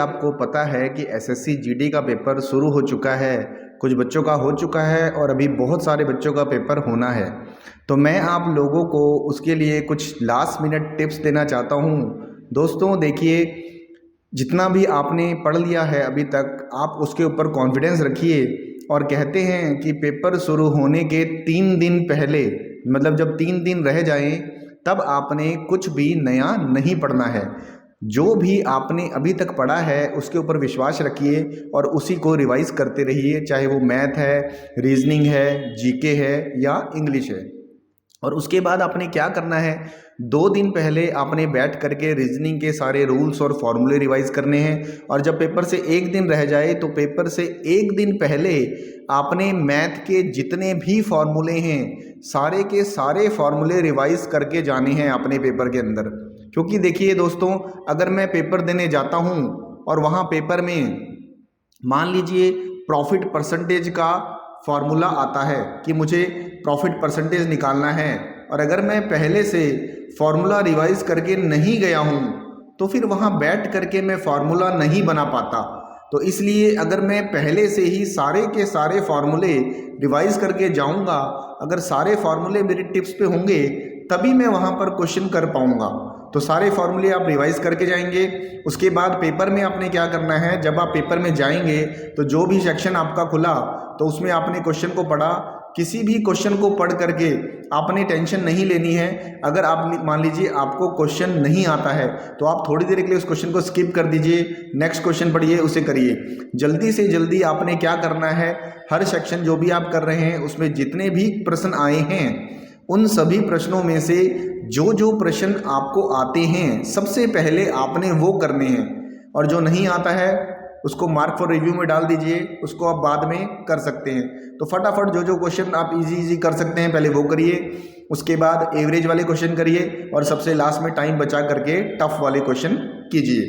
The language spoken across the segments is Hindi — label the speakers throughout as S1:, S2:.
S1: आपको पता है कि एसएससी जीडी का पेपर शुरू हो चुका है। कुछ बच्चों का हो चुका है और अभी बहुत सारे बच्चों का पेपर होना है। तो मैं आप लोगों को उसके लिए कुछ लास्ट मिनट टिप्स देना चाहता हूँ। दोस्तों देखिए, जितना भी आपने पढ़ लिया है अभी तक, आप उसके ऊपर कॉन्फिडेंस रखिए। और कहते हैं कि पेपर शुरू होने के 3 दिन पहले, मतलब जब 3 दिन रह जाएं, तब आपने कुछ भी नया नहीं पढ़ना है। जो भी आपने अभी तक पढ़ा है उसके ऊपर विश्वास रखिए और उसी को रिवाइज करते रहिए, चाहे वो मैथ है, रीजनिंग है, जीके है या इंग्लिश है। और उसके बाद आपने क्या करना है, 2 दिन पहले आपने बैठ करके रीजनिंग के सारे रूल्स और फॉर्मूले रिवाइज करने हैं। और जब पेपर से 1 दिन रह जाए तो पेपर से 1 दिन पहले आपने मैथ के जितने भी फॉर्मूले हैं, सारे के सारे फॉर्मूले रिवाइज करके जाने हैं अपने पेपर के अंदर। क्योंकि देखिए दोस्तों, अगर मैं पेपर देने जाता हूँ और वहाँ पेपर में मान लीजिए प्रॉफिट परसेंटेज का फॉर्मूला आता है कि मुझे प्रॉफिट परसेंटेज निकालना है, और अगर मैं पहले से फॉर्मूला रिवाइज करके नहीं गया हूँ तो फिर वहाँ बैठ करके मैं फॉर्मूला नहीं बना पाता। तो इसलिए अगर मैं पहले से ही सारे के सारे फॉर्मूले रिवाइज करके जाऊँगा, अगर सारे फॉर्मूले मेरी टिप्स पे होंगे तभी मैं वहाँ पर क्वेश्चन कर पाऊँगा। तो सारे फॉर्मूले आप रिवाइज करके जाएंगे। उसके बाद पेपर में आपने क्या करना है, जब आप पेपर में जाएंगे तो जो भी सेक्शन आपका खुला तो उसमें आपने क्वेश्चन को पढ़ा। किसी भी क्वेश्चन को पढ़ करके आपने टेंशन नहीं लेनी है। अगर आप मान लीजिए आपको क्वेश्चन नहीं आता है तो आप थोड़ी देर के लिए उस क्वेश्चन को स्किप कर दीजिए, नेक्स्ट क्वेश्चन पढ़िए, उसे करिए। जल्दी से जल्दी आपने क्या करना है, हर सेक्शन जो भी आप कर रहे हैं उसमें जितने भी प्रश्न आए हैं उन सभी प्रश्नों में से जो जो प्रश्न आपको आते हैं सबसे पहले आपने वो करने हैं, और जो नहीं आता है उसको मार्क फॉर रिव्यू में डाल दीजिए, उसको आप बाद में कर सकते हैं। तो फटाफट जो जो क्वेश्चन आप इजी कर सकते हैं पहले वो करिए, उसके बाद एवरेज वाले क्वेश्चन करिए, और सबसे लास्ट में टाइम बचा करके टफ वाले क्वेश्चन कीजिए।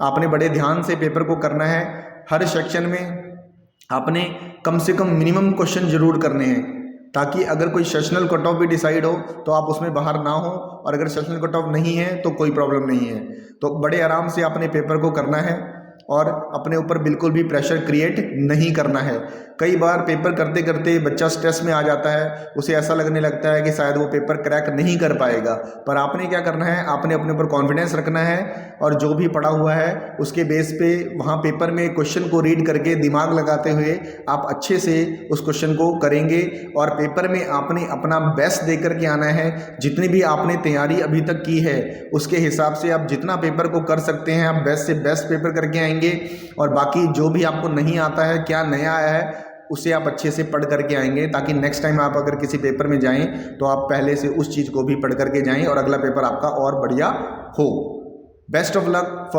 S1: आपने बड़े ध्यान से पेपर को करना है। हर सेक्शन में आपने कम से कम मिनिमम क्वेश्चन जरूर करने हैं, ताकि अगर कोई सेशनल कट ऑफ भी डिसाइड हो तो आप उसमें बाहर ना हो, और अगर सेशनल कट ऑफ नहीं है तो कोई प्रॉब्लम नहीं है। तो बड़े आराम से अपने पेपर को करना है और अपने ऊपर बिल्कुल भी प्रेशर क्रिएट नहीं करना है। कई बार पेपर करते करते बच्चा स्ट्रेस में आ जाता है, उसे ऐसा लगने लगता है कि शायद वो पेपर क्रैक नहीं कर पाएगा। पर आपने क्या करना है, आपने अपने ऊपर कॉन्फिडेंस रखना है और जो भी पढ़ा हुआ है उसके बेस पे वहाँ पेपर में क्वेश्चन को रीड करके दिमाग लगाते हुए आप अच्छे से उस क्वेश्चन को करेंगे। और पेपर में आपने अपना बेस्ट दे करके आना है। जितनी भी आपने तैयारी अभी तक की है उसके हिसाब से आप जितना पेपर को कर सकते हैं आप बेस्ट से बेस्ट पेपर करके आएंगे। और बाकी जो भी आपको नहीं आता है, क्या नया आया है, उसे आप अच्छे से पढ़ करके आएंगे, ताकि नेक्स्ट टाइम आप अगर किसी पेपर में जाएं तो आप पहले से उस चीज़ को भी पढ़ करके जाएं और अगला पेपर आपका और बढ़िया हो। Best of luck.